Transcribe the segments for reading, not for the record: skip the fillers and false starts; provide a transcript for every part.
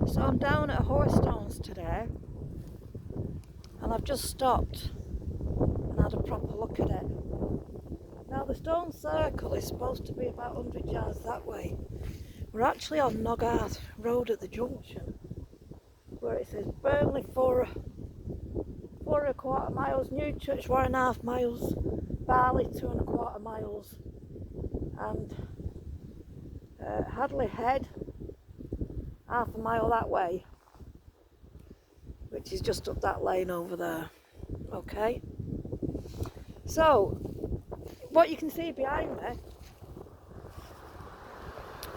So I'm down at Whorestones today, and I've just stopped and had a proper look at it. Now the stone circle is supposed to be about 100 yards that way. We're actually on Knockard Road at the junction, where it says Burnley 4.25 miles, Newchurch 1.5 miles, Barley 2.25 miles, and Hadley Head half a mile that way, which is just up that lane over there. Okay, so what you can see behind me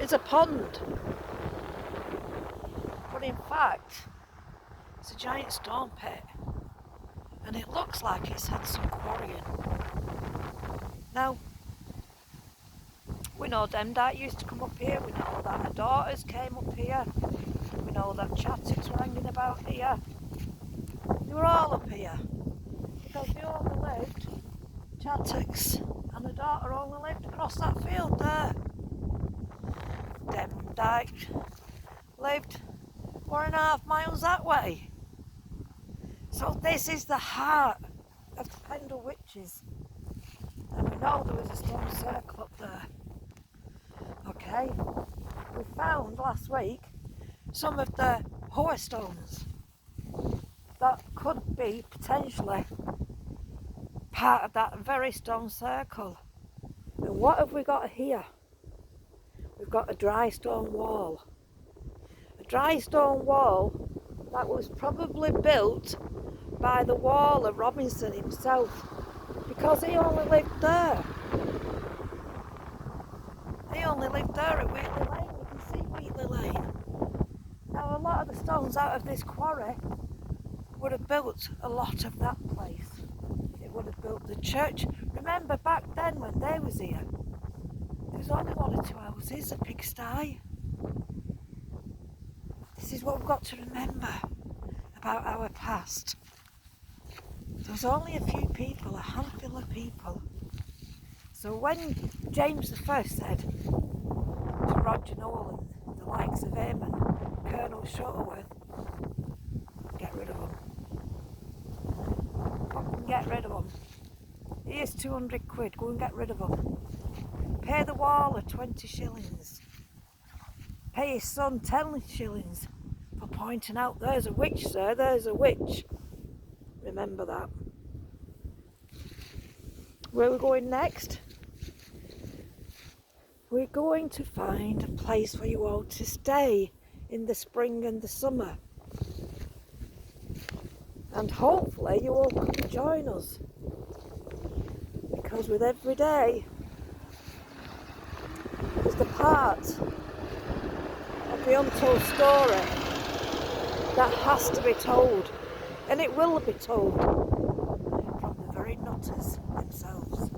is a pond, but in fact it's a giant stone pit, and it looks like it's had some quarrying. Now, we know Demdike used to come up here, we know that her daughters came up here, we know that Chatticks were hanging about here. They were all up here because they only lived, Chatticks and her daughter only lived across that field there. Demdike lived 1.5 miles that way. So this is the heart of the Pendle Witches, and we know there was a stone circle up there. Okay, we found last week some of the Whorestones that could be potentially part of that very stone circle. And what have we got here? We've got a dry stone wall. A dry stone wall that was probably built by the Waller Robinson himself, because he only lived there. He only lived there at Wheatley Lane. You can see Wheatley Lane. Now a lot of the stones out of this quarry would have built a lot of that place. It would have built the church. Remember back then when they was here, there was only 1 or 2 houses, a pigsty. This is what we've got to remember about our past. There was only a few people, a handful of people. So when James I said to Roger Noel and the likes of him and Colonel Shuttleworth, get rid of them. Fucking get rid of them. Here's 200 quid, go and get rid of them. Pay the Waller 20 shillings. Pay his son 10 shillings for pointing out, there's a witch, sir, there's a witch. Remember that. Where are we going next? We're going to find a place for you all to stay in the spring and the summer. And hopefully you all come join us. Because with every day, there's the part of the untold story that has to be told. And it will be told from the very nutters themselves.